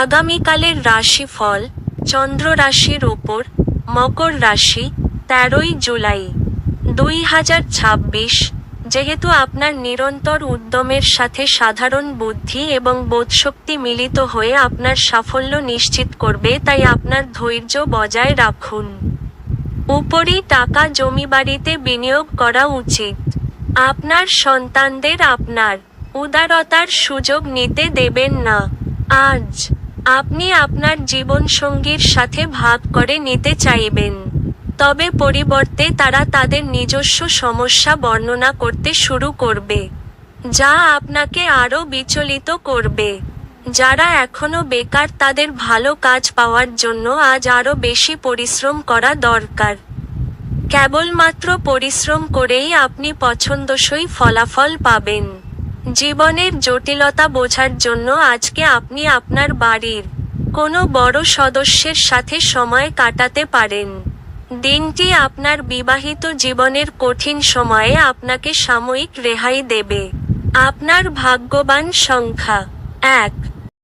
আগামীকালের রাশিফল, চন্দ্র রাশির ওপর, মকর রাশি, 13ই জুলাই 2026। যেহেতু আপনার নিরন্তর উদ্যমের সাথে সাধারণ বুদ্ধি এবং বোধশক্তি মিলিত হয়ে আপনার সাফল্য নিশ্চিত করবে, তাই আপনার ধৈর্য বজায় রাখুন। উপরি টাকা জমিবাড়িতে বিনিয়োগ করা উচিত। আপনার সন্তানদের আপনার উদারতার সুযোগ নিতে দেবেন না। আজ আপনি আপনার জীবনসঙ্গীর সাথে ভাগ করে নিতে চাইবেন, তবে পরিবর্তে তারা তাদের নিজস্ব সমস্যা বর্ণনা করতে শুরু করবে, যা আপনাকে আরও বিচলিত করবে। যারা এখনও বেকার, তাদের ভালো কাজ পাওয়ার জন্য আজ আরও বেশি পরিশ্রম করা দরকার। কেবলমাত্র পরিশ্রম করেই আপনি পছন্দসই ফলাফল পাবেন। জীবনের জটিলতা বোঝার জন্য আজকে আপনি আপনার বাড়ির কোনো বড় সদস্যের সাথে সময় কাটাতে পারেন। দিনটি আপনার বিবাহিত জীবনের কঠিন সময়ে আপনাকে সাময়িক রেহাই দেবে। আপনার ভাগ্যবান সংখ্যা 1,